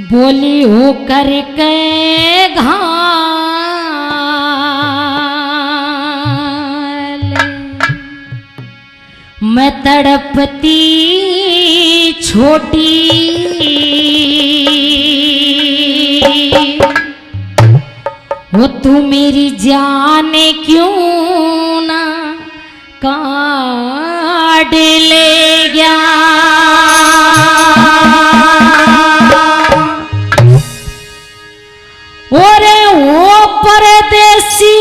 बोली हो करके घाल मैं तड़पती छोटी वो तू मेरी जान क्यों ना काट ले गया। ओरे वो परदेसी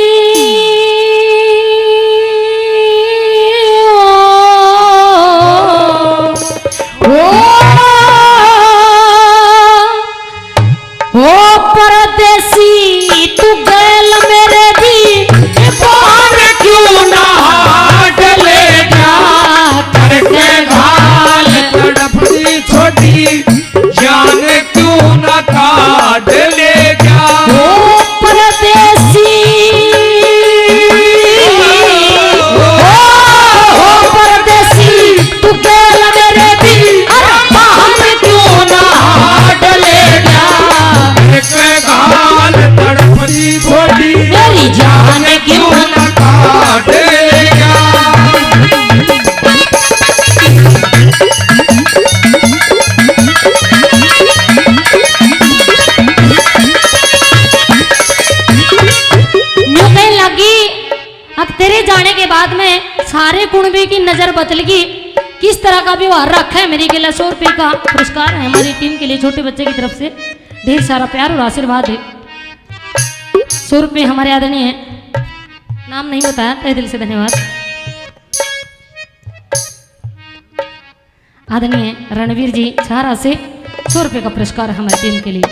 ओ परदेसी तू गैल मेरे दी बाहर क्यों ना डले जा करके घाल तड़पती छोटी जान क्यों ना काट ले जा। ओ परदेसी ओ परदेसी तू गैल मेरे दी बाहर क्यों ना डले जा घाल तड़पती छोटी मेरी जान क्यों ना काट ले जा। तेरे जाने के बाद में सारे कुणबे की नजर बदल गई। किस तरह का व्यवहार रखा है मेरे के लिए 100 रुपये का पुरस्कार है हमारी टीम के लिए छोटे बच्चे की तरफ से। ढेर सारा प्यार और आशीर्वाद है। 100 रुपये हमारे आदरणीय है, नाम नहीं बताया, तहे दिल से धन्यवाद। आदरणीय रणवीर जी छारा से 100 रुपये का पुरस्कार हमारी टीम के लिए।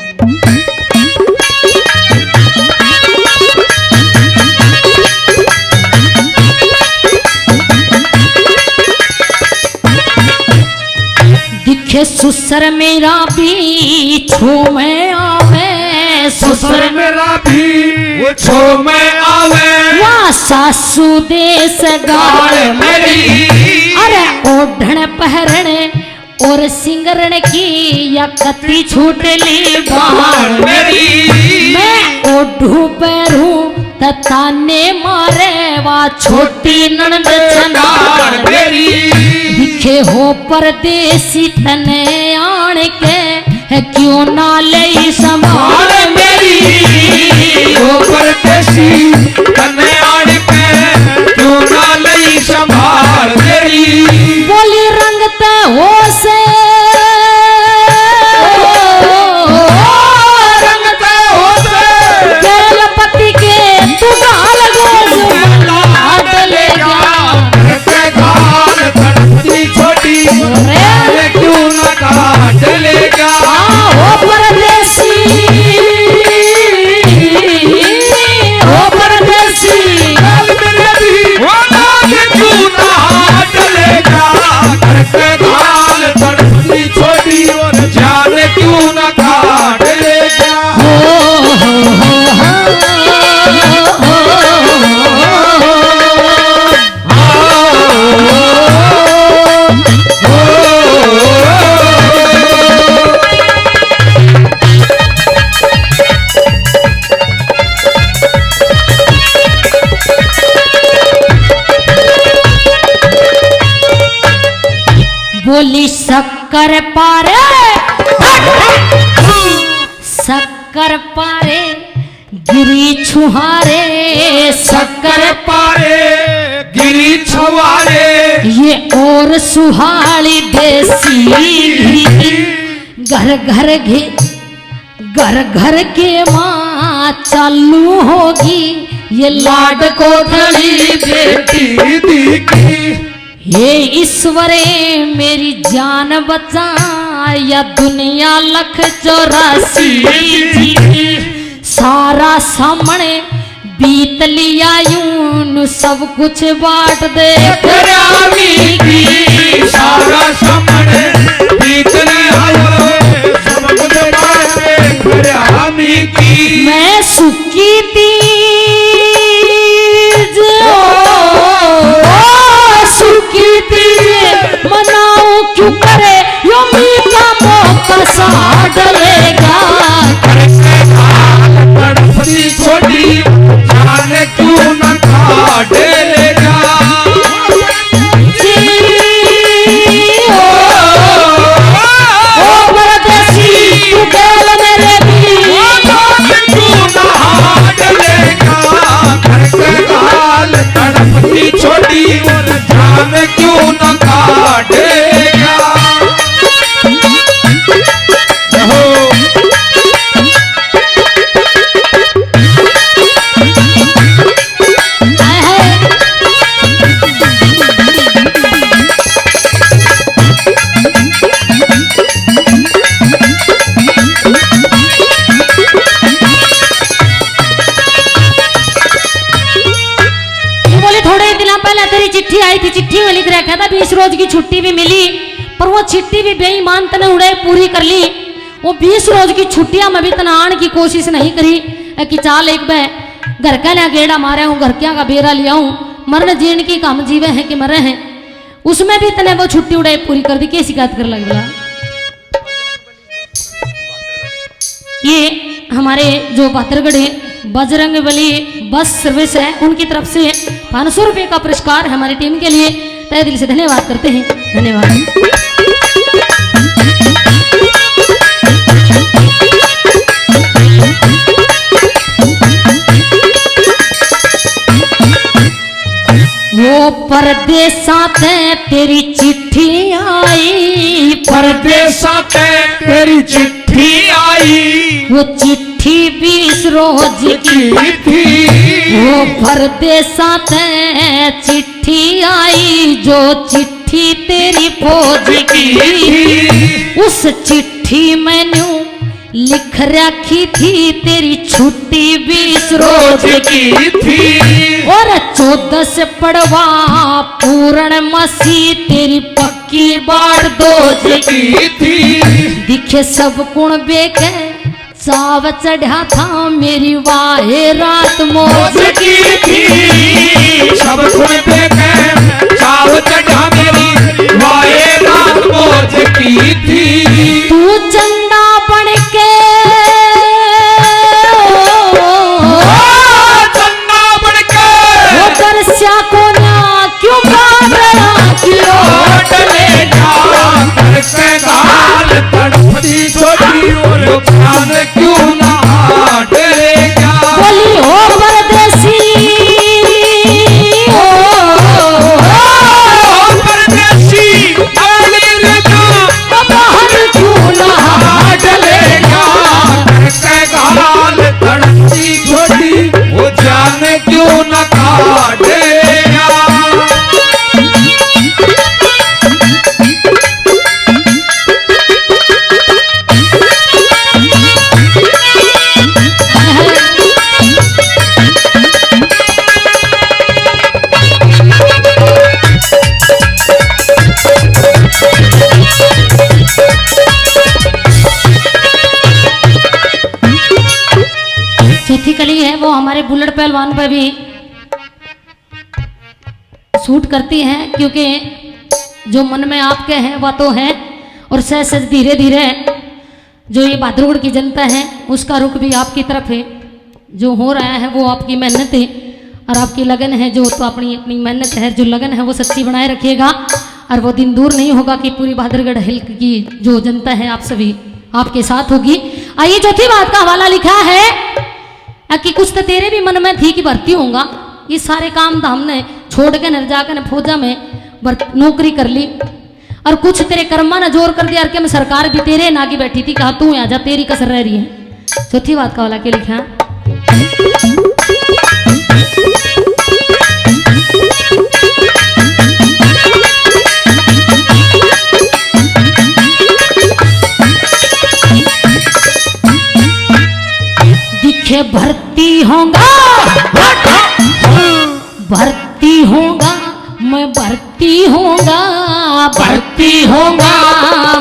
दिखे सुसर मेरा भी छो में आवे ससुर मेरा भी छो में आवे वाह सासू देश गाड़ मेरी अरे ओढ़ण पहरण और सिंगरण की या कती छूट ली बाहर मेरी मैं ओढ़ू पैरू ताने मारे वा छोटी ननद चनार मेरी दिखे हो परदेसी तने आण के है क्यों ना ले संभाल मेरी वो परदेसी तने आड़ पे क्यों ना लई संभाल मेरी बोली रंगते हो से रंगते हो से केरल पति के तू गाल गोज लाड ले जा करके घाल तड़पती छोटी रे क्यों ना काट ले जा। ओ परदेसी ओ परदेसी वो नाग क्यों ना चले जा करके घाल तड़पती छोटी और जान क्यों ना काट ले जा। बोली शक्कर पारे शक्कर पारे गिरी छुहारे शक्कर पारे गिरी छुआरे ये और सुहाली देसी घर घर के माँ चालू होगी ये लाड को धड़ी बेटी दिखी हे ईश्वरे मेरी जान बचा या दुनिया 184 सारा सामने बीत लिया यूं सब कुछ बांट दे सारा सामने बीत लिया सब कुछ बांट दे की मैं सुखी तीज सुखी तीज मनाऊं क्यों करे यो मीठा मौका सा डलेगा रखा था 20 रोज की छुट्टी भी मिली, पर वो छुट्टी भी बेईमान तने उड़े पूरी कर ली। वो 20 रोज की छुट्टियां में भी तना आने की कोशिश नहीं करी कि चाल एक बे घर का ना गेड़ा मारे हूँ, घर क्या का बेरा लिया हूँ, मरने जीण की काम जीवे हैं कि मरे हैं। उसमें भी तने वो छुट्टी उड़े पूरी कर दी। क्या शिकायत कर लग गया। ये हमारे जो बातरगढ़ बजरंग बली बस सर्विस है उनकी तरफ से 500 रुपये का पुरस्कार है हमारी टीम के लिए। तहे दिल से धन्यवाद करते हैं। धन्यवाद। वो परदेसा ते तेरी चिट्ठी आई, परदेसा ते तेरी चिट्ठी आई, वो चिट्ठी 20 रोज की थी। वो परदेसा ते चिट्ठी आई, जो चिट्ठी तेरी फौज की, उस चिट्ठी मैंने लिख रखी थी तेरी छुट्टी 20 रोज की थी। और 14 से पड़वा पूर्ण मसी तेरी पक्की बाढ़ दोज की थी। दिखे सब गुण बेके चाव चढ़ा था मेरी वाहे रात मौज की थी। सब गुण देखे चाव चढ़ा मेरी वाहे रात मौज की थी। तू चंदा बन के चंदा बन के वो दरस्या को ना क्यों डले जा करके गाल तड़पती छोटी और खान क्यों ना डरेगा। बोली हो परदेसी परदेसी डाली रजा बाहर क्यों ना डलेगा करके गाल तड़पती छोटी वो जाने क्यों ना काटेगा। चौथी कली है वो हमारे बुलेट पहलवान पे भी शूट करती है, क्योंकि जो मन में आपके हैं वह तो है, और सह सज धीरे धीरे जो ये बादरगढ़ की जनता है उसका रुख भी आपकी तरफ है। जो हो रहा है वो आपकी मेहनत है और आपकी लगन है, जो तो अपनी अपनी मेहनत है, जो लगन है वो सच्ची बनाए रखिएगा और वो दिन दूर नहीं होगा कि पूरी बहादुरगढ़ हिल की जो जनता है आप सभी आपके साथ होगी। आइए चौथी बात का हवाला लिखा है कि कुछ तो तेरे भी मन में थी कि भर्ती होगा, ये सारे काम धाम ने छोड़ के न जाकर ने फौजा में नौकरी कर ली, और कुछ तेरे कर्मा ने जोर कर दिया कि मैं सरकार भी तेरे नागी बैठी थी, कहा तू आ जा तेरी कसर रह रही है। चौथी बात का हवाला क्या लिखा। दिखे भर्ती होगा भर्ती होगा मैं भर्ती होगा भर्ती होगा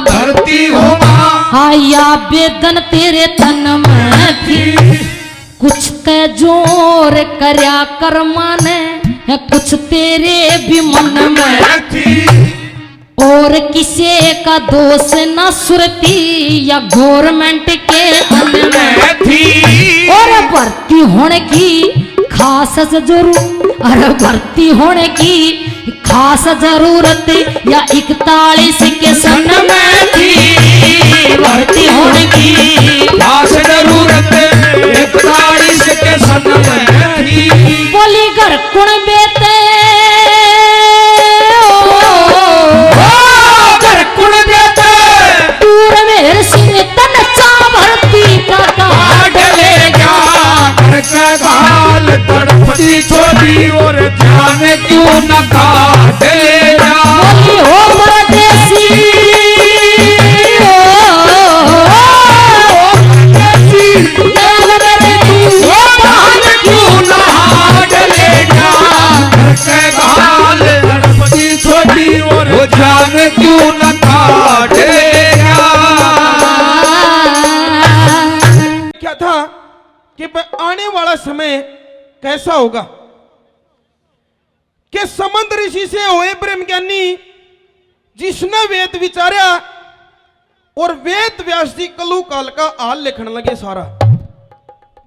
भर्ती होगा आया बेदन तेरे तन में थी, कुछ ते जोर करया कर्मा ने कुछ तेरे भी मन में थी। और किसी का दोष न सुरती या गवर्नमेंट के अन में थी। और भर्ती होने की खास जरूरत, अरे भर्ती होने की खास जरूरत या 41 के सन में थी। भर्ती होने की खास जरूरत 41 के सन में थी। बोली घर कुण बेते घर कुण देते दूर मेरे सिंह तन चा भर्ती का डलेगा करके गाल तड़पती छोटी और ध्यान क्यों न काटेगा। बोली हो परदेसी क्यों न डलेगा करके गाल तड़पती छोटी कि वह आने वाला समय कैसा होगा। कि समंत ऋषि से होए ब्रह्म ज्ञानी, जिसने वेद विचारा और वेद व्यास जी कलु काल का हाल लिखने लगे सारा।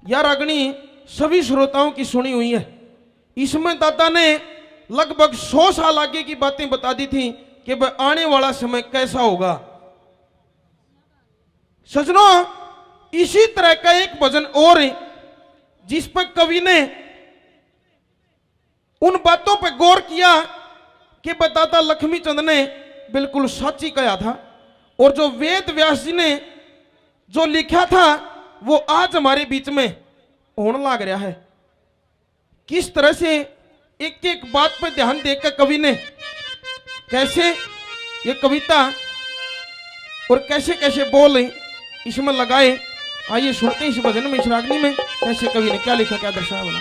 यार अग्नि सभी श्रोताओं की सुनी हुई है। इसमें दादा ने लगभग 100 साल आगे की बातें बता दी थी कि वह आने वाला समय कैसा होगा। सजनों, इसी तरह का एक भजन और है जिस पर कवि ने उन बातों पर गौर किया कि दादा लक्ष्मी चंद ने बिल्कुल सच्ची कहा था, और जो वेद व्यास जी ने जो लिखा था वो आज हमारे बीच में होने लग रहा है। किस तरह से एक एक बात पर ध्यान देकर कवि ने कैसे ये कविता और कैसे कैसे बोल इसमें लगाए। आइए सुनते हैं इस भजन में, इस रागनी में कैसे कवि ने क्या लिखा, क्या दर्शाया बोला।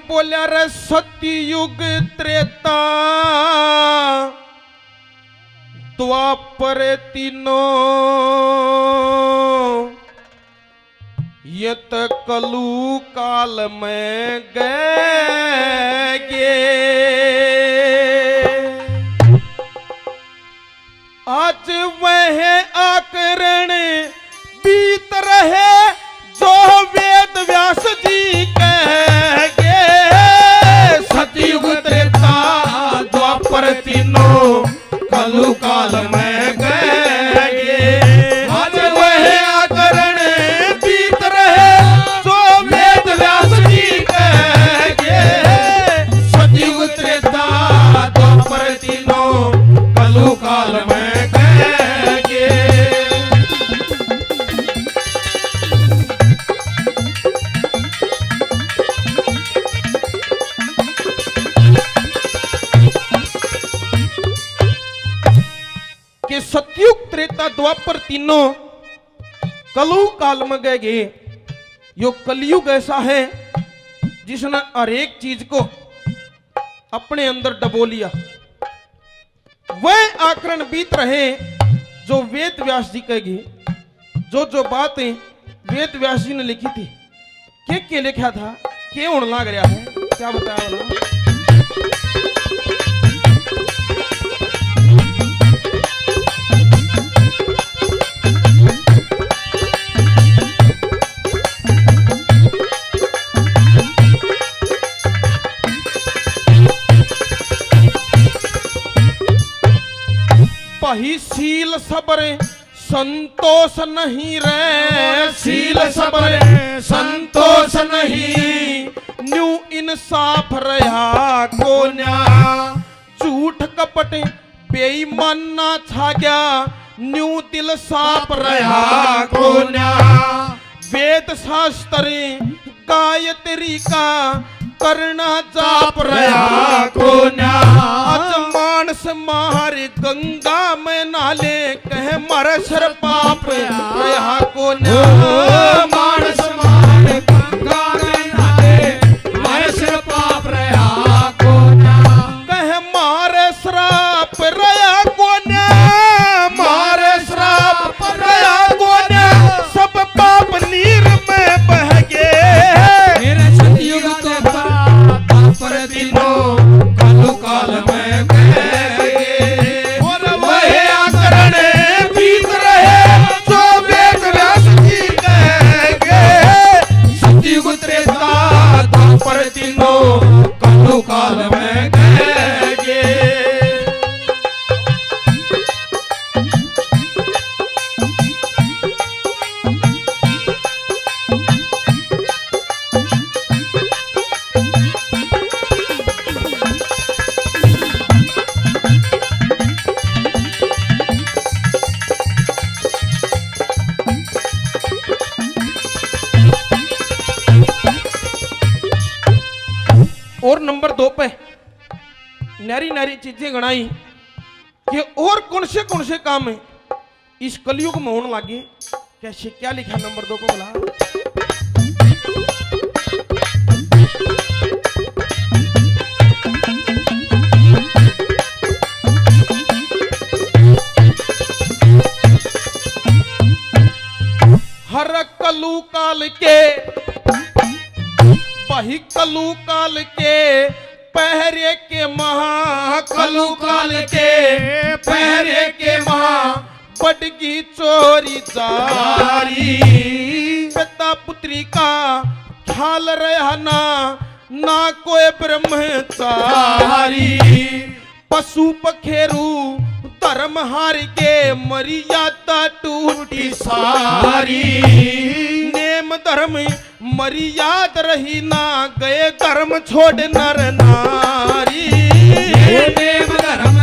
बोल्या रे सतयुग त्रेता द्वापर तीनों, यत कलु काल में गए। आज वह आकरण बीत रहे जो वेद व्यास जी कहेंगे। सतयुग त्रेता द्वापर तीनों कलु काल में गए। आज वह आकरण बीत रहे जो वेद व्यास जी कहेंगे। सतयुग त्रेता द्वापर तीनों कलु काल में गए। कि सतयुग त्रेता द्वापर तीनों कलु काल में गए। यो कलयुग ऐसा है जिसने हर एक चीज को अपने अंदर डबो लिया। वह आकरण बीत रहे जो वेद व्यास जी कहेगी। जो बातें वेद व्यास जी ने लिखी थी, के लिखा था, के होने लग रहा है, क्या बताया बोला। पही शील सबर संतोष नहीं रे। शील सबर संतोष नहीं, न्यू इंसाफ रहा को न्या। झूठ कपट बेईमान ना छा गया, न्यू दिल साफ रहा को न्या। वेद शास्त्र गायत्री का करना जाप रहा को न्या। आज मानस मार गंगा में नाले कह मर सर पाप रहा को न्या। मानस मार गंगा में नाले मर सर पाप रहा को न्या। कह मारे श्राप रहा को न्या। मारे श्राप रहा को न्या। सब पाप नीर में बह गए। मेरे सतयुग द्वापर तीनों कलु काल में गए। और वह आकरण बीत रहे जो वेद व्यास जी कहेंगे। सतयुग त्रेता द्वापर तीनों कलु काल में गए। और नंबर 2 पे नारी नारी चीजें गणाई कि और कौन से काम है इस कलयुग में होने लगे। कैसे क्या लिखा नंबर 2 को बोला। हर कलु काल के वही कलु काल के पहरे के महा कलु काल के पहरे के महा बडगी चोरी जारी। पिता पुत्री का ख्याल रहा ना कोई ब्रह्मचारी। पशु पखेरु धर्म हार के मर्यादा टूटी सारी। नेम धर्म मर्याद रही ना गए धर्म छोड़ नर नारी। नेम धर्म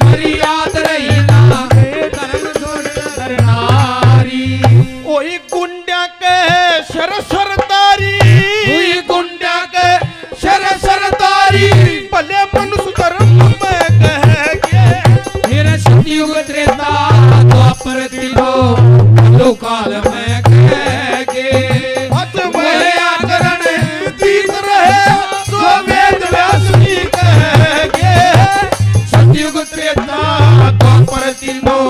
मर्याद रही ना गए धर्म छोड़ नर नारी। ओही गुंडा के सर सरदारी। हुई गुंडा के सर सरदारी। भले मनुष्य धर्म में कह के फिर सतयुग त्रेता द्वापर तीनों कलु काल में कह के वह आकरण जीत रहे जो वेद व्यास जी कह के। सतयुग त्रेता द्वापर तीनों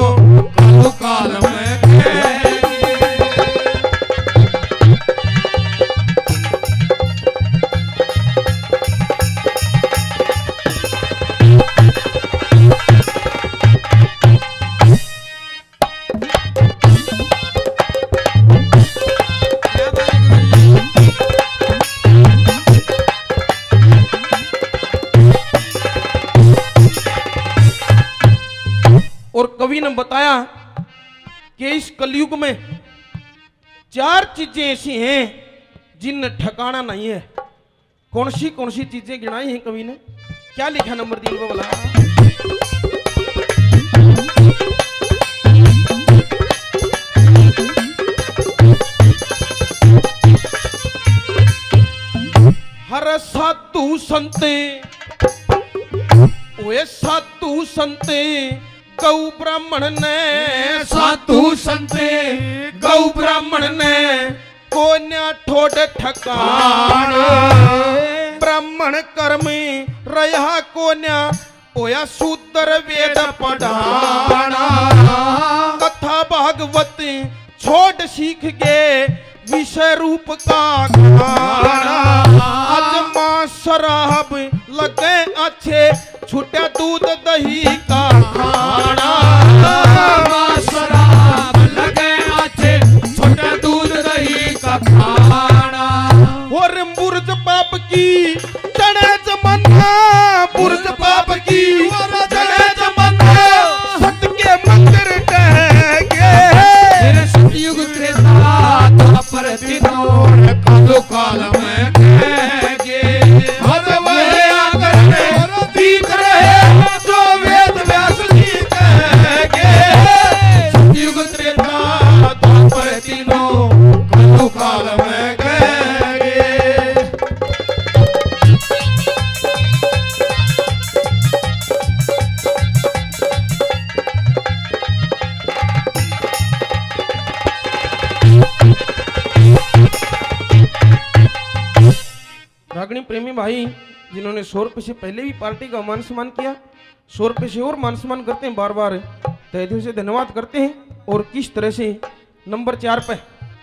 कलु काल में कह के। और कवि ने बताया कि इस कलयुग में 4 चीजें ऐसी हैं जिन ठिकाना नहीं है। कौन सी चीजें गिनाई हैं कवि ने। क्या लिखा नंबर 3 को बोला। हर साधु संते ओए साधु संते गौ ब्राह्मण ने साधु संते गौ ब्राह्मण ने कोन्या ठोड ठकाना। ब्राह्मण कर्म रहा कोन्या ओया सूत्र वेद पढ़ाना। कथा भागवत छोड़ सीख गए विषय रूप का खाना। अजमा शराब लगे अच्छे छूटा दूध दही का खाना। शराब लगे अच्छे छोटा दूध दही का खाना। और बुर्ज पाप की चढ़े जमन्ना। बुर्ज पाप की चढ़े जमन्ना। सत के मंदिर कह गए। सतयुग त्रेता द्वापर तीनों कलु काल में कह के। वह आकरण जीत रहे जो वेद व्यास जी कह के। सतयुग त्रेता द्वापर तीनों कलु काल में कह के। रागणी प्रेमी भाई जिन्होंने 100 रुपये से पहले भी पार्टी का मान सम्मान किया, 100 रुपये से और मान सम्मान करते हैं, बार बार तहे दिल से धन्यवाद करते हैं। और किस तरह से नंबर 4 पे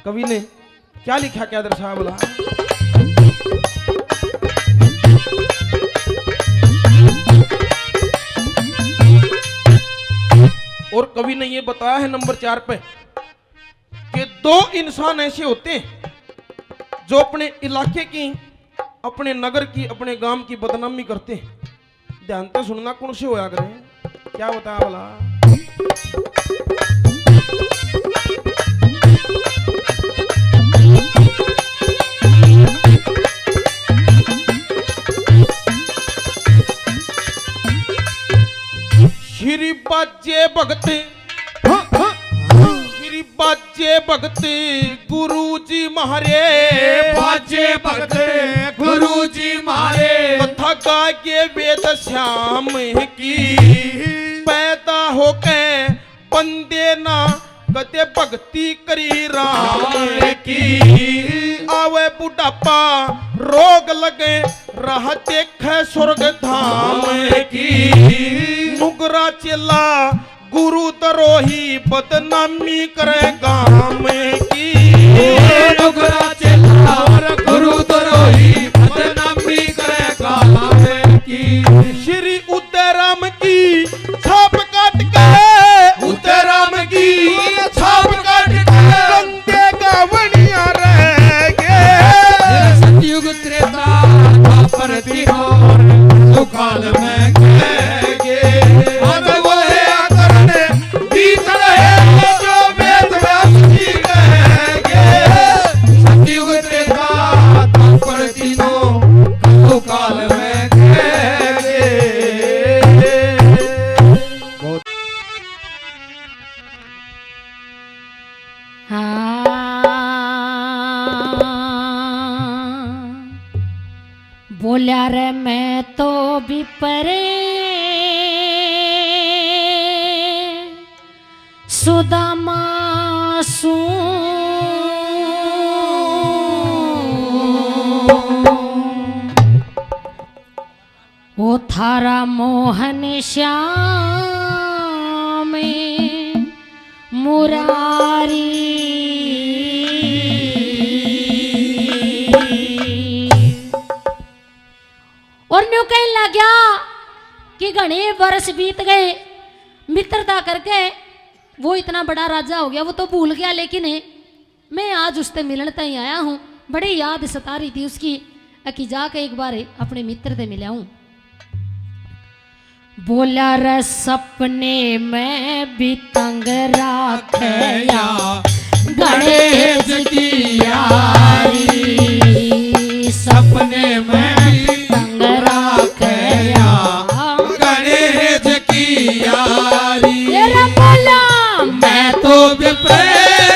कवि ने क्या लिखा, क्या दर्शाया बोला। और कवि ने ये बताया है नंबर 4 पे कि 2 इंसान ऐसे होते हैं जो अपने इलाके की, अपने नगर की, अपने गांव की बदनामी करते हैं। ध्यान से सुनना, कौन से होया करें, क्या बताया बोला। श्री बाजे भगत, श्री बाजे भगत गुरु जी महारे। बाजे भगत गुरु जी मारे। कथा गा के वेद श्याम की पैदा के बंदे ना कदे भक्ति करी राम की। आवे बुढ़ापा रोग लगे राह देखे स्वर्ग धाम की। नुगरा चेला गुरु तरोही बदनामी करे गाम की। नुगरा चेला गुरु तरोही बदनामी करे गाम की। श्री उदयराम की छाप काट के उदयराम की छाप काट के बंदे गावड़िया रह गए। सतयुग त्रेता द्वापर तिहार सुकाल में कह गे। और वह आकरण बीत रहे जो वेद व्यास जी कह गे। सतयुग त्रेता द्वापर तीनों सुकाल में कह गे। बोल्या रे मैं तो भी परे सुदामा सू। ओ थारा मोहन श्याम मुरारी। और न्यू कहने लग गया कि घने वर्ष बीत गए मित्रता करके वो इतना बड़ा राजा हो गया, वो तो भूल गया, लेकिन मैं आज उससे मिलने तक आया हूँ। बड़ी याद सता रही थी उसकी कि जाके एक बार अपने मित्र से मिला हूँ। बोला रे सपने में भी तंग राखया गणेश की यारी। सपने में भी तंग राखया गणेश की यारी। तेरा बोला मैं तो विप्र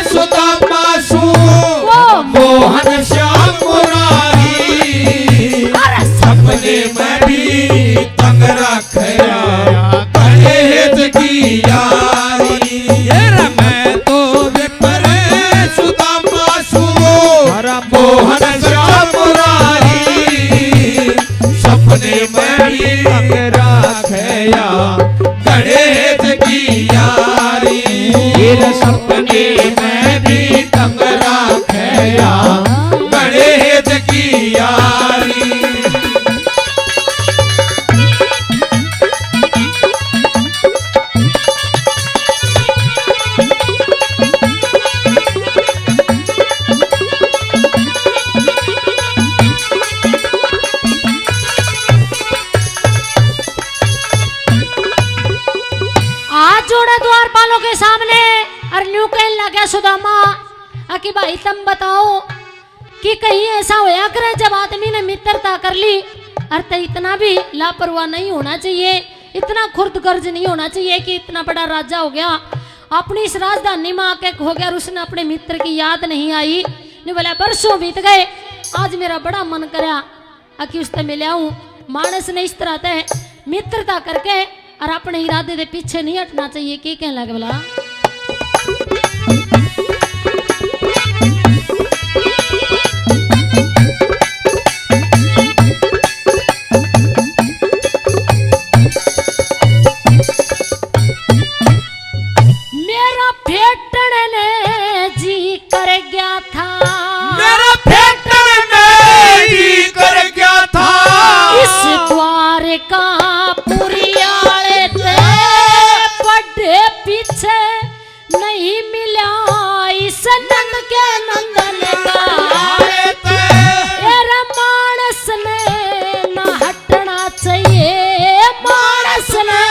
सुदामा सू मोहन श्याम मुरारी। सपने में भी तंग रखया गणेश की यारी। मैं तो विप्र सुदामा सू मोहन श्याम मुरारी। सपने में भी तंग रखया गणेश की यारी। सपने में भी तंग रखया गणेश की यारी। आज जोड़ा द्वारपालों के सामने और न्यू कहने लगा सुदामा कि भाई तुम बताओ कि कहीं ऐसा होया करे जब आदमी ने मित्रता कर ली और तो इतना भी लापरवाह नहीं होना चाहिए, इतना खुर्दगर्ज नहीं होना चाहिए कि इतना बड़ा राजा हो गया अपनी इस राजधानी में आके हो गया और उसने अपने मित्र की याद नहीं आई। नहीं बोला बरसों बीत गए, आज मेरा बड़ा मन करा कि उससे मिला हूँ। मानस ने इस तरह से मित्रता करके और अपने इरादे के पीछे नहीं हटना चाहिए। की कहने लगे बोला मेरा फेटन ने जी कर गया था। मेरा फेटन ने जी कर गया था। इस द्वार का पुरियाले थे बड़े पीछे नहीं मिला इस नंद के नंदन का। तेरा मानस ने ना हटना चाहिए, मानस ने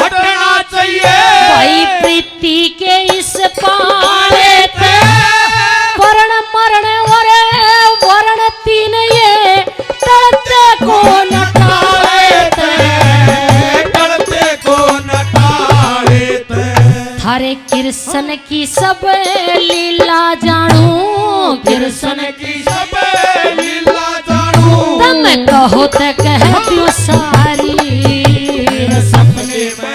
हटना चाहिए। भाई प्रीति के इस पाले थे वर्ण मरण और वर्ण तीन ये टलते को नटाले थे। टलते को नटाले थे। थारे कृष्ण की सब लीला जानू, कृष्ण की सब लीला जानू। तुम कहो तो कह दियो सारी। सपने में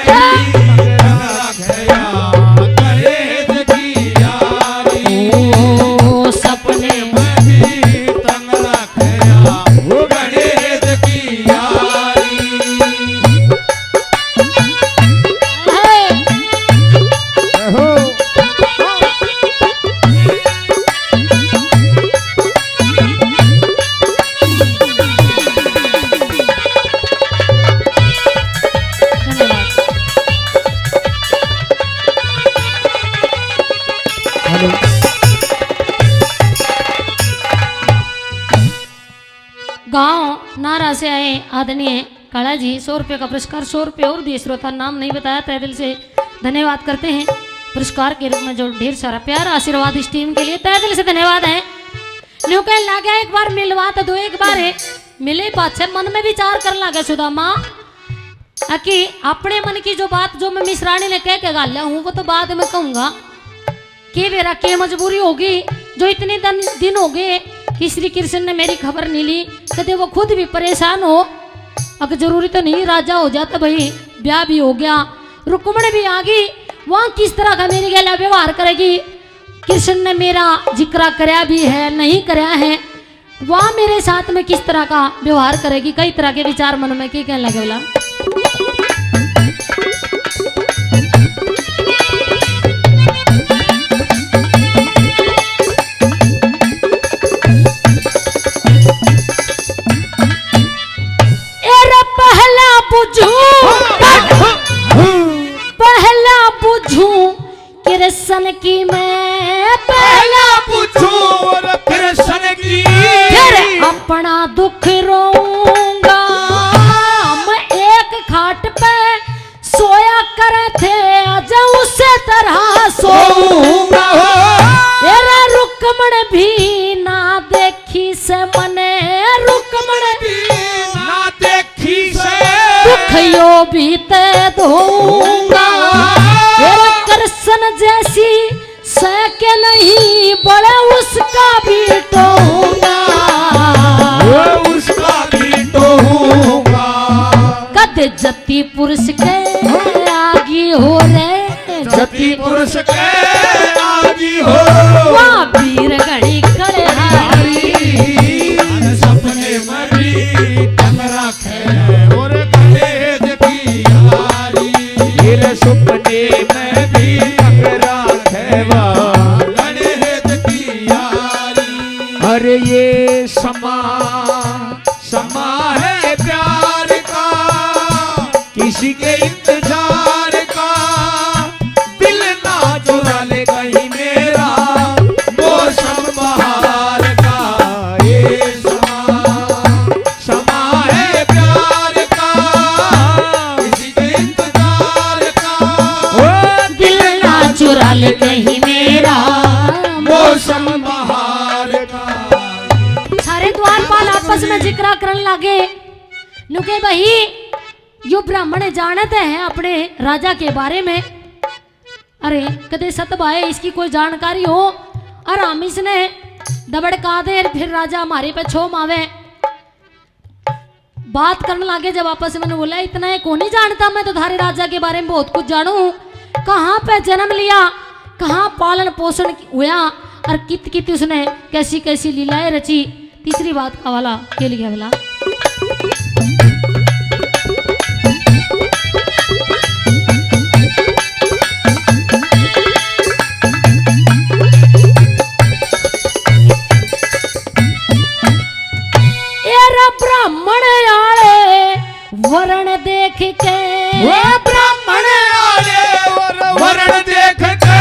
आदरणीय काला जी 100 रुपये का पुरस्कार 100 रुपये और दिए। श्रोता नाम नहीं बताया, तहे दिल से धन्यवाद करते हैं। पुरस्कार के रूप में जो ढेर सारा प्यार आशीर्वाद इस टीम के लिए तहे दिल से धन्यवाद है। न्यू कह लागे एक बार मिलवा तो दो, एक बार है मिले पाछे मन में विचार कर लागे सुदामा कि अपने मन की जो बात जो मैं मिश्राणी ने कह के गालिया हूँ वो तो बाद में कहूंगा कि मेरा क्या मजबूरी होगी जो इतने दिन हो गए कि श्री कृष्ण ने मेरी खबर नहीं ली। कदे वो खुद भी परेशान हो, अगर जरूरी तो नहीं राजा हो जाता भाई, ब्याह भी हो गया, रुक्मण भी आ गई, वहाँ किस तरह का मेरी गला व्यवहार करेगी। कृष्ण ने मेरा जिक्र कराया भी है नहीं कराया है, वहाँ मेरे साथ में किस तरह का व्यवहार करेगी। कई तरह के विचार मन में क्या कहने लगे बोला। पहला बुझू कृष्ण की मैं, पहला पूछूं कृष्ण की, फिर अपना दुख रोऊंगा। हम एक खाट पे सोया करे थे आज उसे तरह सोऊंगा। तेरा रुक्मण भी ना देखी से मने, रुक्मण भी ना देखी से दुख यो बीते दूंगा। तेरा कृष्ण जैसी सके नहीं बड़े उसका भी टोऊंगा, उसका भी टोऊंगा। कद जति पुरुष के आगी हो रे, जति पुरुष के आगी हो, वहाँ वीर गढ़ी खड़े हारी। सपने मरी तंग रखे और कलेज की यारी, तेरे सपने में भी तंग रखे कलेज की यारी। अरे ये समा है प्यार का, किसी के इंतजार का, दिल ना चुरा ले कहीं मेरा मौसम बहार का। ये समा है प्यार का, किसी के इंतजार का, ओ दिल ना चुरा ले कहीं मेरा मौसम बहार का। सारे द्वारपाल आपस में जिक्र करने लगे नुके भाई यो ब्राह्मण जानते हैं अपने राजा के बारे में। अरे कदे सतभाए इसकी कोई जानकारी हो और हम इसने दबड़ का दे फिर राजा हमारे पे छो मावे। बात करने लगे जब आपस में बोला इतना है कौन नहीं जानता, मैं तो थारे राजा के बारे में बहुत कुछ जानू, कहाँ पे जन्म लिया, कहाँ पालन पोषण हुआ और कित कित उसने कैसी कैसी लीलाएं रची। तीसरी बात का वाला के लिए बोला ब्राह्मण आले वरण देख के, ब्राह्मण आले वरण देख के,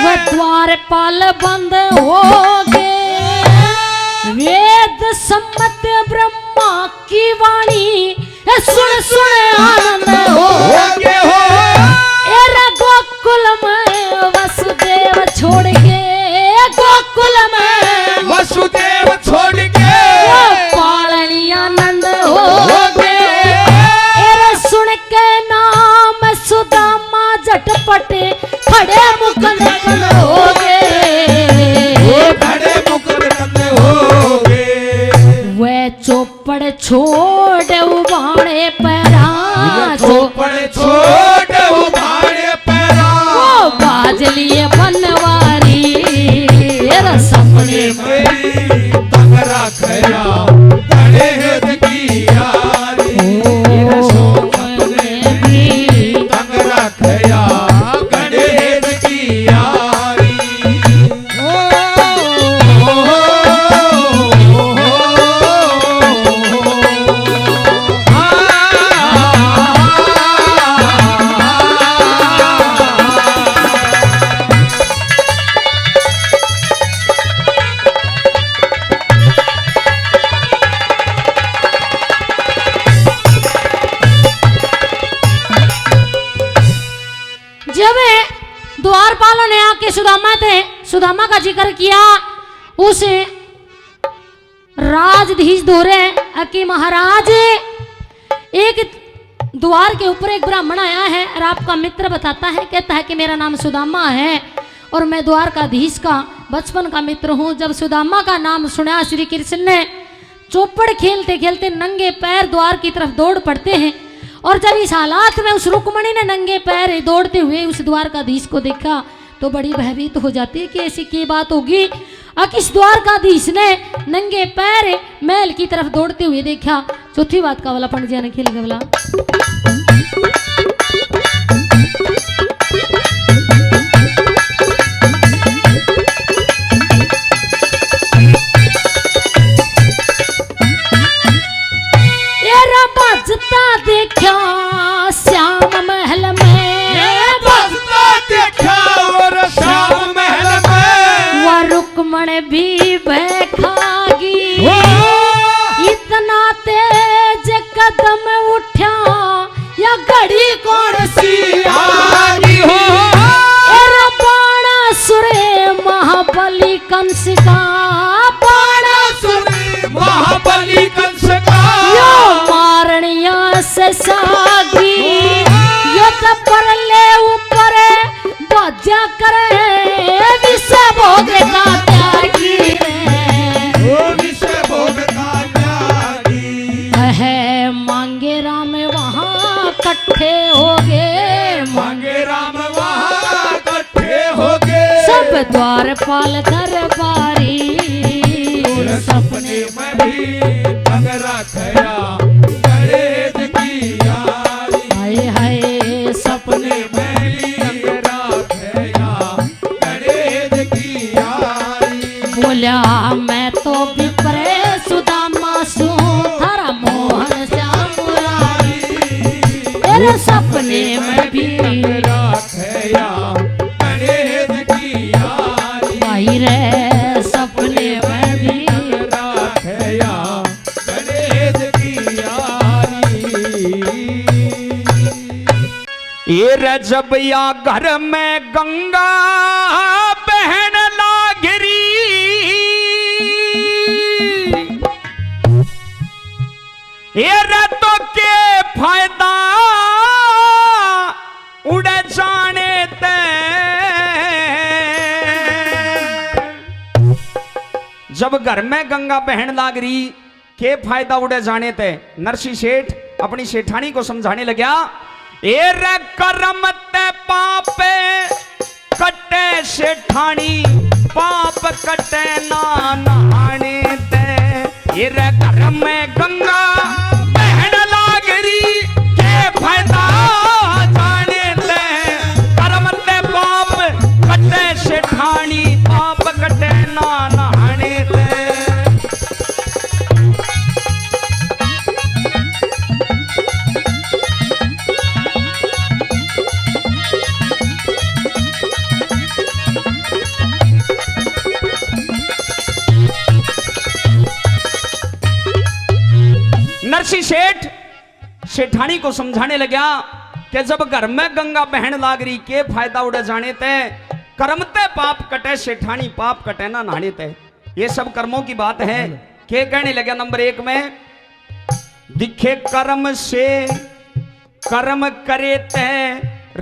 वह द्वारपाल बंद हो गए। वेद सम्मत ब्रह्मा की वाणी सुन सुन आनंद हो गए हो। एरा गोकुल में वसुदेव छोड़ के, गोकुल में वसुदेव छोड़ के, पालनी आनंद हो गए। एरा सुन के नाम सुदामा झटपटे खड़े मुकुंद हो गए, खड़े मुकुंद हो गए। वे चौपड़ छोड़ उबाड़े पैरा, चौपड़ छोड़ उबाड़े पैरा, वो बाज लिए बनवारी। एरा सपने मेरी तंग रखया गणेश की यारी, तेरे सपने भी तंग रखया गणेश की यारी। द्वारपालों ने आके सुदामा का जिक्र किया। उस राजधीश दोरे कि महाराज, एक द्वार के ऊपर एक ब्राह्मण आया है और आपका मित्र बताता है, कहता है कि मेरा नाम सुदामा है और मैं द्वारकाधीश का बचपन का मित्र हूँ। जब सुदामा का नाम सुना श्री कृष्ण ने चौपड़ खेलते खेलते नंगे पैर द्वार की तरफ दौड़ पड़ते हैं। और जब इस हालात में उस रुक्मणी ने नंगे पैर दौड़ते हुए उस द्वारकाधीश को देखा तो बड़ी भयभीत हो जाती है कि ऐसी क्या बात होगी। अब इस द्वारकाधीश ने नंगे पैर महल की तरफ दौड़ते हुए देखा। चौथी बात का वाला पंडित जी ने खेल गया। बजता देखा श्याम महल में, बजता देखा और श्याम महल में, वह रुक्मण भी बैठागी। इतना तेज कदम उठा या घड़ी कौन सी आई हो। बाणासुर महाबली कंस का, बाणासुर महाबली कंस का, मारणिया से सागी। यो तो पर ले ऊपर बाजा करे विषय भोग का त्यागी रे, विषय भोग का त्यागी है। मांगे राम वहाँ इकट्ठे हो गए, मांगे राम वहाँ इकट्ठे हो गए। सब द्वारपाल दरबारी, सपने में भी अगरा खया गणेश की यारी। हाय हाय सपने में भी अगरा खया गणेश की यारी। बोला मैं तो विपरे सुदामा सू, थारा मोहन श्याम मुरारी। तेरे सपने में भी अगरा खया गणेश की यारी। भाई रे सपने में भी ये रजबिया घर में गंगा बहन लागरी। ये रतों के फायदा उड़ जाने ते, जब घर में गंगा बहन लागरी के फायदा उड़े जाने ते, नरसी सेठ अपनी सेठानी को समझाने लगा। एर करम ते पापे कटे सेठानी, पाप कटे ना नहाने ते। एर करम में गंगा बहन लागरी के फायदा जाने ते, करम ते पाप कटे सेठानी, पाप कटे ना नहाने ते। नरसी सेठ सेठानी को समझाने लगा कि जब घर में गंगा बहन लागरी के फायदा उड़े जाने ते, कर्मते पाप कटे सेठानी, पाप कटे ना नहाने ते। ये सब कर्मों की बात है। के कहने लगा नंबर 1 में, दिखे कर्म से कर्म करे ते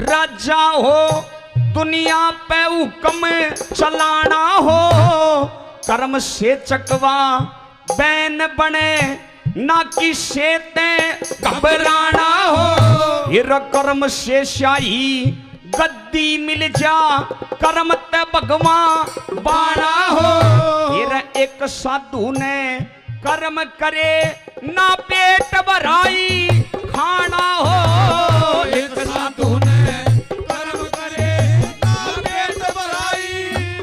राजा हो, दुनिया पे हुक्म चलाना हो। कर्म से चकवा बैन बने ना किसे ते घबराना हो। हिर कर्म से शाही गद्दी मिल जा, कर्म ते भगवा बाणा हो। हिर एक साधु ने कर्म करे ना पेट भराई खाना हो। एक साधु ने कर्म करे ना पेट भराई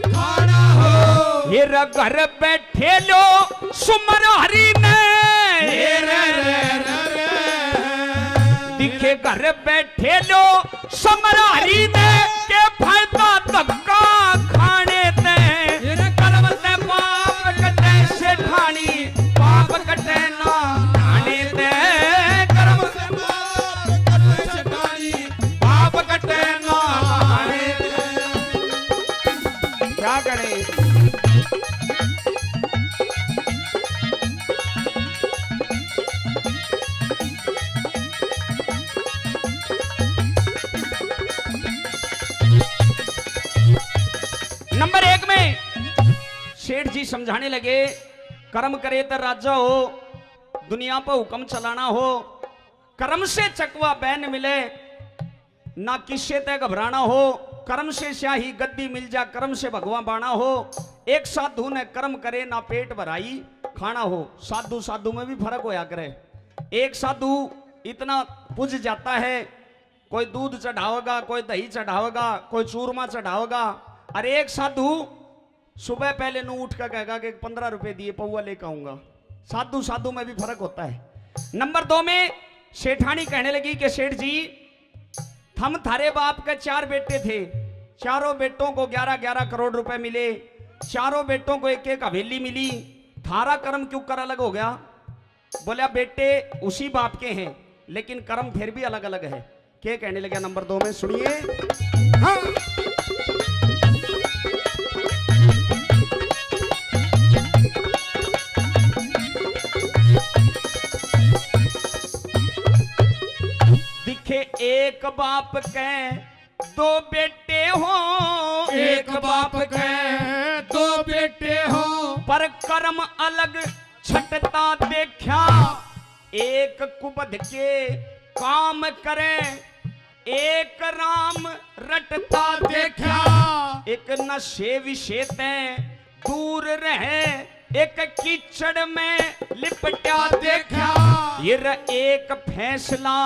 खाना हो। हिर घर बैठे लो सुमर हरि ने, दिखे घर बैठे लो समरारी ने के फायदा धक्का खाने ते। कर्म ते पाप कटे सेठानी, पाप कटे ना खाने ते। कर्म ते पाप कटे सेठानी, पाप कटे ना खाने ते। नंबर 1 में सेठ जी समझाने लगे, कर्म करे तो राजा हो, दुनिया पर हुक्म चलाना हो, कर्म से चकवा बैन मिले, ना किससे तय घबराना हो, कर्म से स्याही गद्दी मिल जा, कर्म से भगवान बाना हो। एक साधु ने कर्म करे ना पेट भराई खाना हो। साधु साधु में भी फर्क होया करे। एक साधु इतना पुज जाता है, कोई दूध चढ़ावेगा, कोई दही चढ़ावेगा, कोई चूरमा चढ़ावेगा। अरे एक साधु सुबह पहले नू उठ कर कहेगा कि 15 रुपए दिए पौवा लेकर आऊंगा। साधु साधु में भी फर्क होता है। नंबर 2 में सेठानी कहने लगी कि सेठ जी, हम थारे बाप के 4 बेटे थे, चारों बेटों को 11-11 करोड़ रुपए मिले, चारों बेटों को एक एक हवेली मिली, थारा कर्म क्यों कर अलग हो गया? बोला बेटे उसी बाप के हैं लेकिन कर्म फिर भी अलग अलग है। क्या कहने लगा नंबर 2 में, सुनिए। हाँ। दिखे एक बाप के 2 बेटे हो, एक बाप के 2 बेटे हो, पर कर्म अलग छटता देखा। एक कुबध के काम करे, एक राम रटता देखा। एक नशे विषय ते दूर रहे, एक कीचड़ में लिपटा देखा। ये एक फैसला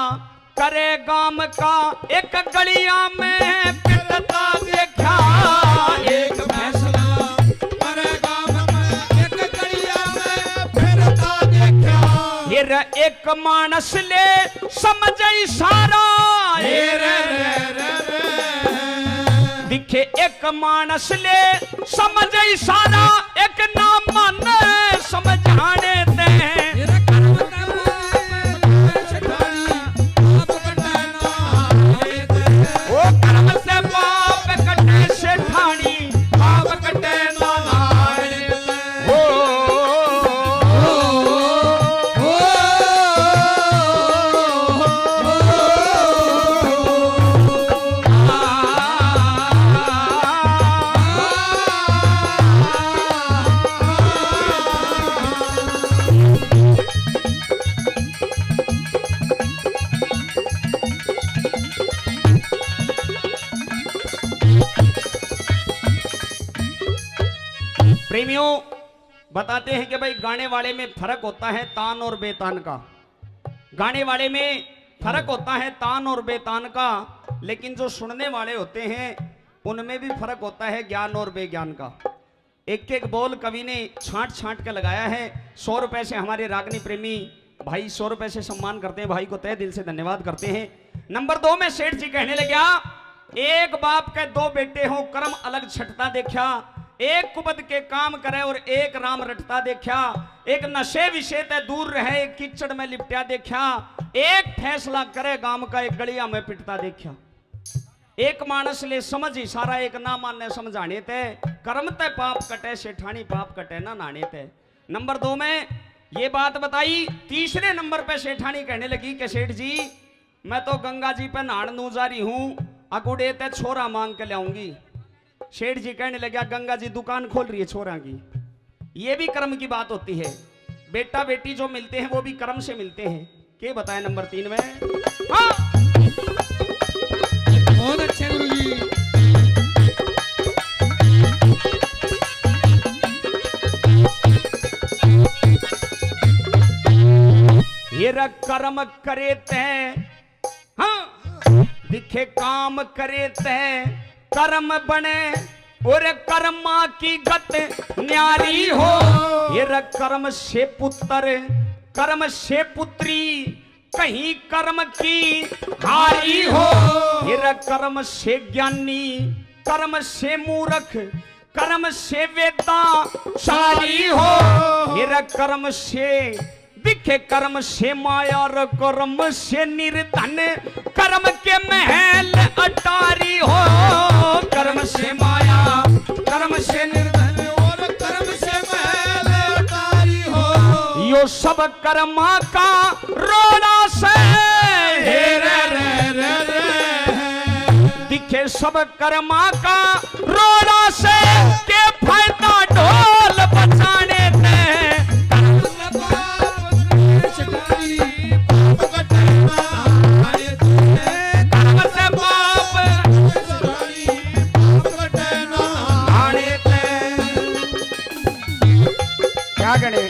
करे गाम का, एक गलिया में पिटता देखा। एक फैसला करे गाम में, एक गलिया में फिरता देखा। ये एक मानस ले समझ इशारा, रे रे रे रे। दिखे एक मानस ले समझ इशारा, एक ना मन समझाने दे। वो कर्म से बाप कटे सेठानी, बाप कटे नारायण। प्रेमियों बताते हैं कि भाई गाने वाले में फर्क होता है तान और बेतान का। गाने वाले में फर्क होता है तान और बेतान का, लेकिन जो सुनने वाले होते हैं उनमें भी फर्क होता है ज्ञान और बेज्ञान का। एक एक बोल कवि ने छांट छांट के लगाया है। 100 रुपए से हमारे रागनी प्रेमी भाई 100 रुपए से सम्मान करते हैं, भाई को तहे दिल से धन्यवाद करते हैं। नंबर 2 में सेठ जी कहने लगा, एक बाप के 2 बेटे हो, कर्म अलग छटता देखा। एक कुबद के काम करे और एक राम रटता देखा। एक नशे विषय ते दूर रहे, एक कीचड़ में लिपटा देखा। एक फैसला करे गांव का, एक गलिया में पिटता देखा। एक मानस ले समझ इशारा, एक ना मानने समझाने ते। कर्म ते पाप कटे, सेठानी पाप कटे ना नाने ते। नंबर 2 में ये बात बताई। तीसरे नंबर पे सेठानी कहने लगी कि सेठ जी, मैं तो गंगा जी पे नहान नू जा रही हूं, अगुड़े ते छोरा मांग के लाऊंगी। सेठ जी कहने लगा, गंगा जी दुकान खोल रही है छोरा की। ये भी कर्म की बात होती है। बेटा बेटी जो मिलते हैं वो भी कर्म से मिलते हैं। क्या बताए नंबर 3 में? हाँ। बहुत अच्छे गुरुजी। ये कर्म करे ते, हाँ, दिखे काम करे ते कर्म बने, और कर्मा की गत न्यारी हो। ये कर्म से पुत्र, कर्म से पुत्री, कहीं कर्म की हारी हो। ये कर्म से ज्ञानी, कर्म से मूर्ख, कर्म से वेदा सारी हो। ये कर्म से दिखे, कर्म से माया और कर्म से निर्धन, कर्म के महल अटारी हो। कर्म से माया, कर्म से निर्धन, और कर्म से महल अटारी हो। यो सब कर्मा का रोड़ा से, रे रे रे रे। दिखे ये सब कर्मा का रोड़ा से के फायदा ढोल बचाने थे क्या गणे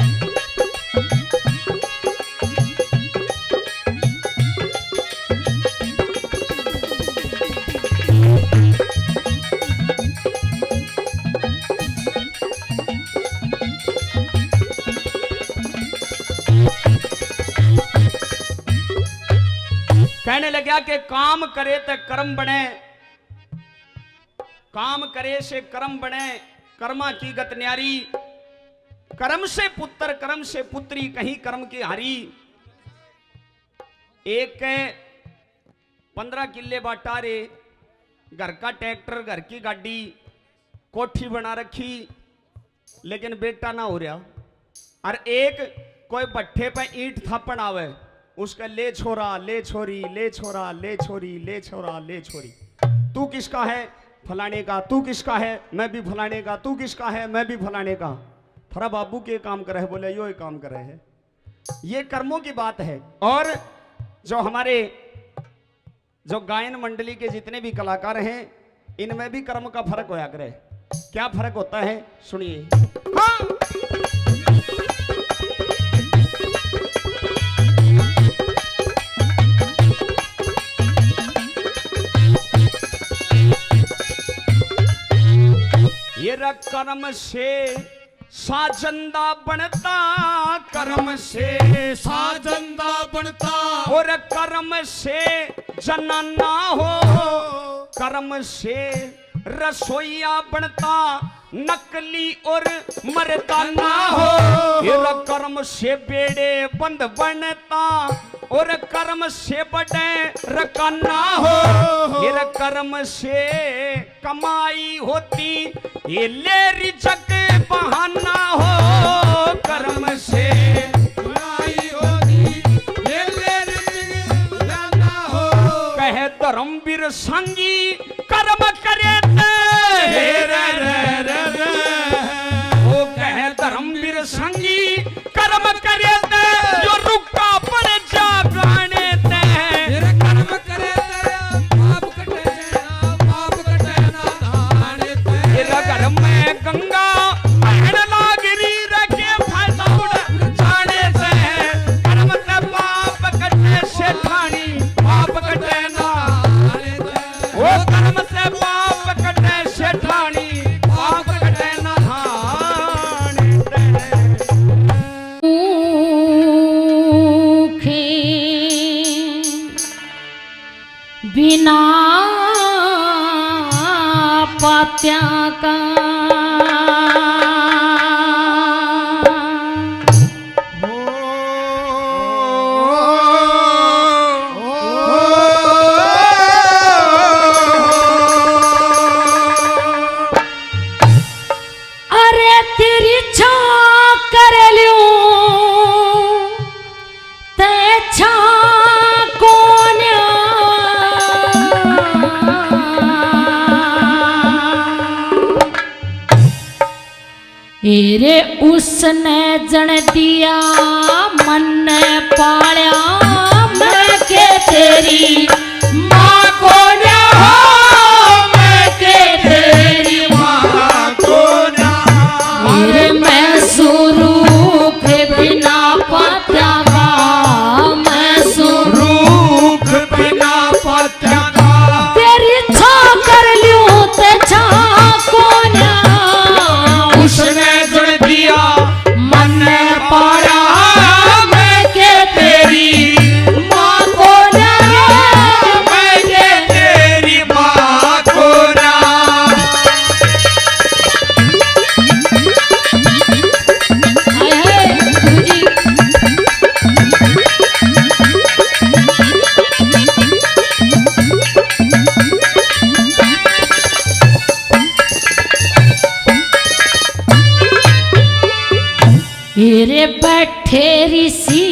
कहने लगा कि काम करे तो कर्म बने, काम करे से कर्म बने, कर्मा की गत न्यारी, कर्म से पुत्र कर्म से पुत्री कहीं कर्म की हारी। एक 15 किले बाटा रे, घर का ट्रैक्टर घर की गाड़ी कोठी बना रखी लेकिन बेटा ना हो रहा, और एक कोई भट्ठे पे ईंट थापण आवे उसका ले छोरा ले छोरी ले छोरा ले छोरी ले छोरा ले छोरी, तू किसका है फलाने का, तू किसका है मैं भी फलाने का, तू किसका है मैं भी फलाने का। थोड़ा बाबू के काम करे बोले यो ये काम करे है, ये कर्मों की बात है। और जो हमारे जो गायन मंडली के जितने भी कलाकार हैं इनमें भी कर्म का फर्क होया करे। क्या फर्क होता है सुनिए। हाँ। ये कर्म से साजंदा बनता, कर्म से साजंदा बनता, और कर्म से जनाना हो, कर्म से रसोईया बनता, नकली और मर्दाना हो। ये कर्म से बेड़े बंद बनता, और कर्म से बड़े रकाना हो। ये कर्म से कमाई होती, ये लेरी जग बहाना हो। कर्म से कमाई होती, ये लेरी जग बहाना हो। कहे धर्मवीर संगी कर्म करे वो कहे धर्मवीर संगी कर्म करे जो रुका पर जा गाने कर्म करे पाप कटे ना, पाप कटे ना घर में गंगा बहन लागरी रखे फायदा उड़ जाने से, कर्म से पाप कटे से ठानी पाप कटे ना, वो कर्म से पाप कटे से ठानी पाप कटे ना बिना पात्या का अरे तेरी छा कर लूं ते छा रे उसने जन दिया मन पाया, मैं के तेरी माँ को ना हो, मैं के तेरी माँ को ना हो। मेरे मैं शुरू के बिना पत्या का, मैं शुरू के बिना पत्या का, तेरी छा कर लूं ते छा को ना, उसने जुड़ दिया मन पाया, मैं के तेरी माँ को ना, मैं के तेरी माँ को ना। रे बैठे ऋषि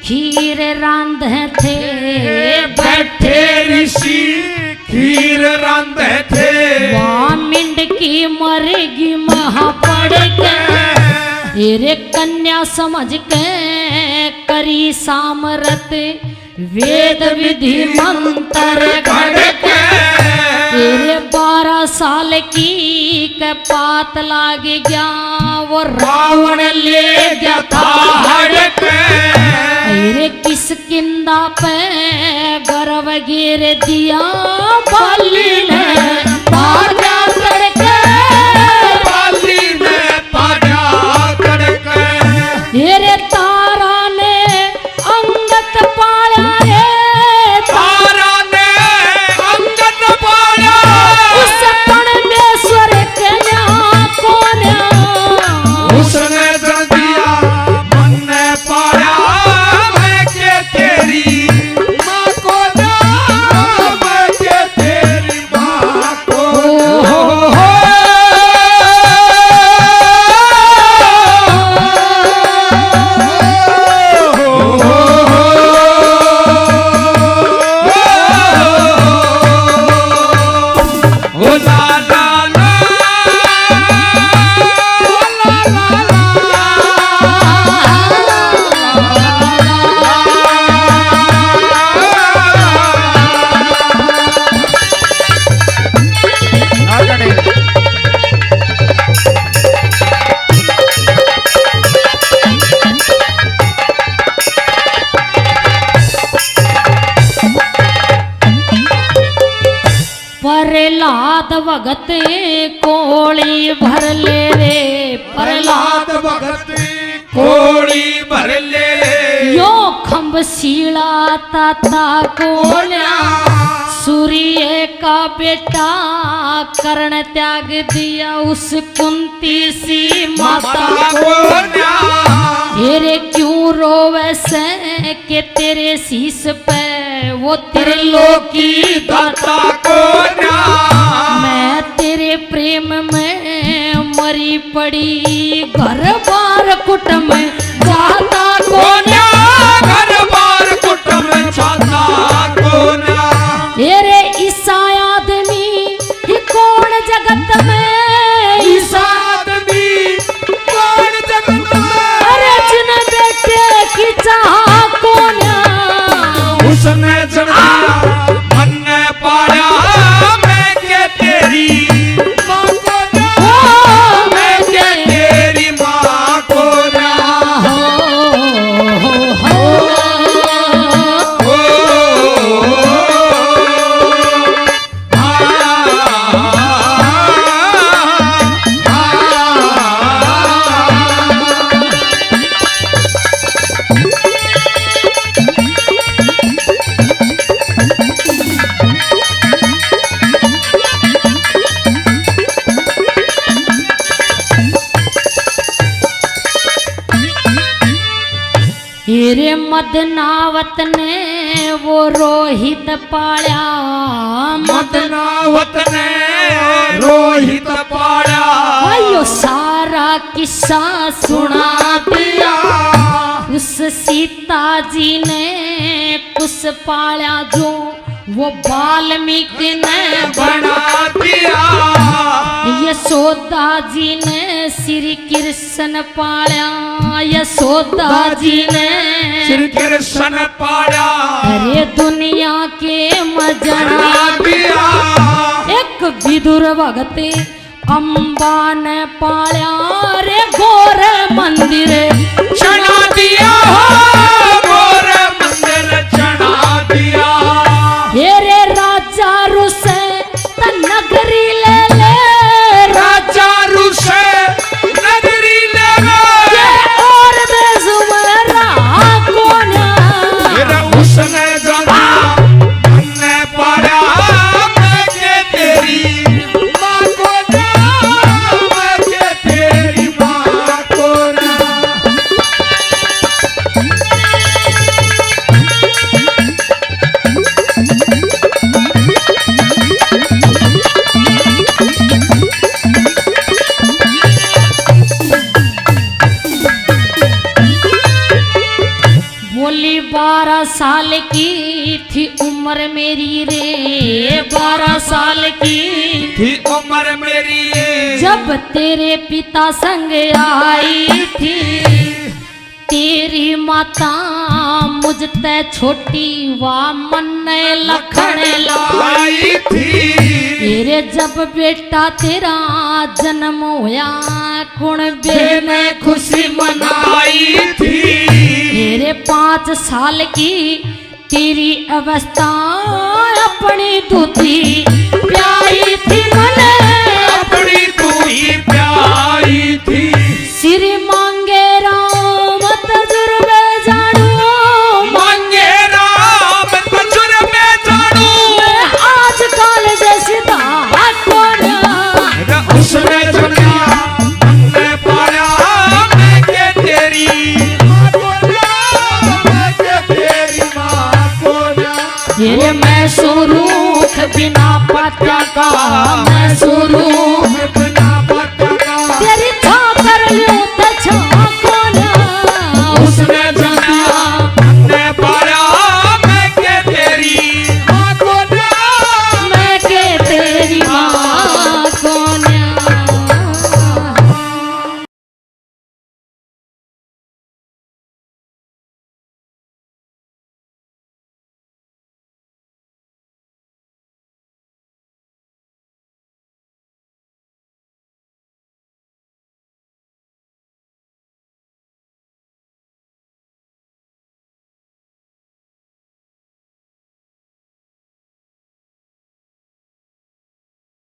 खीर रांध थे, बैठे ऋषि खीर रांध तेरे कन्या समझ के करी सामरत वेद विधि मंत्र घड़के तेरे 12 साल की के पात लाग गया वो रावण ले गया था हड़के तेरे किस किंदा पे गर्व गिर दिया बाली ने ताजा तड़के बाली में ताजा तड़के तेरे तारा ने अंगत पाया रे तारा ने अंगत पाया उस परमेश्वर के को उसने जल दिया मन ने पाया मैं के तेरी माँ को जा मैं के तेरी माँ को ओ ला ला ला ओ ला ला प्रहलाद भगत कोली भर ले रे प्रहलाद प्रहलाद भगत कोड़ी भर ले यो खम्ब शीला ताता कोल्या सूर्य का बेटा कर्ण त्याग दिया उस कुंती सी माता को न्या तेरे क्यों रोवे से के तेरे शीश पे वो त्रिलोकी दाता दाता को न्या मैं तेरे प्रेम में मरी पड़ी घर बार कुटुंब जाता को को न्या घर बार कुटुंब छाता को न्या तेरे ईसा आदमी ही कौन जगत में ईसा आदमी कौन जगत में अरे जिन बेटे की चाह कौन उसने जड़ दिया मन ने पाया मैं के तेरी माँ को न्या मैं के तेरी माँ को न्या तेरे मदनावत ने वो रोहित पाया मदनावत ने रोहित पाया आयो सारा किस्सा सुना दिया उस सीता जी ने कुछ पाया जो वो वाल्मीकि ने बना दिया यशोदा जी ने श्री कृष्ण पाया यशोदा जी ने श्री कृष्ण पाया अरे दुनिया के मजना बना दिया एक विदुर भगत अम्बा ने पाया रे घोर मंदिर चढ़ा दिया हो गोर मंदिर चढ़ा दिया हेरे राजा रुसे त नगरी ले ले राजा रुसे नगरी ले गए ये और बेजुमरा कौन मेरा उसने जाना हमने पाया मैं के तेरी माँ को ना मैं के तेरी माँ को ना बोली 12 साल की थी उम्र मेरी रे 12 साल की थी उम्र मेरी जब तेरे पिता संग आई थी तेरी माता मुझते छोटी वा मन लखन लाई थी तेरे जब बेटा तेरा जन्म होया कुणबे ने खुशी मनाई थी तेरे 5 साल की तेरी अवस्था अपनी दूधी प्यारी थी मने अपनी तू ही प्यारी थी श्री मांगे राम तजुर्बे जानो मांगे राम तजुर्बे जानो आज काल जैसी दात कोना उसने जनिया मैं पाया मैं के तेरी माँ को ना मैं के तेरी माँ को ना ये मैं सुरूख बिना पत्या का मैं सुरूख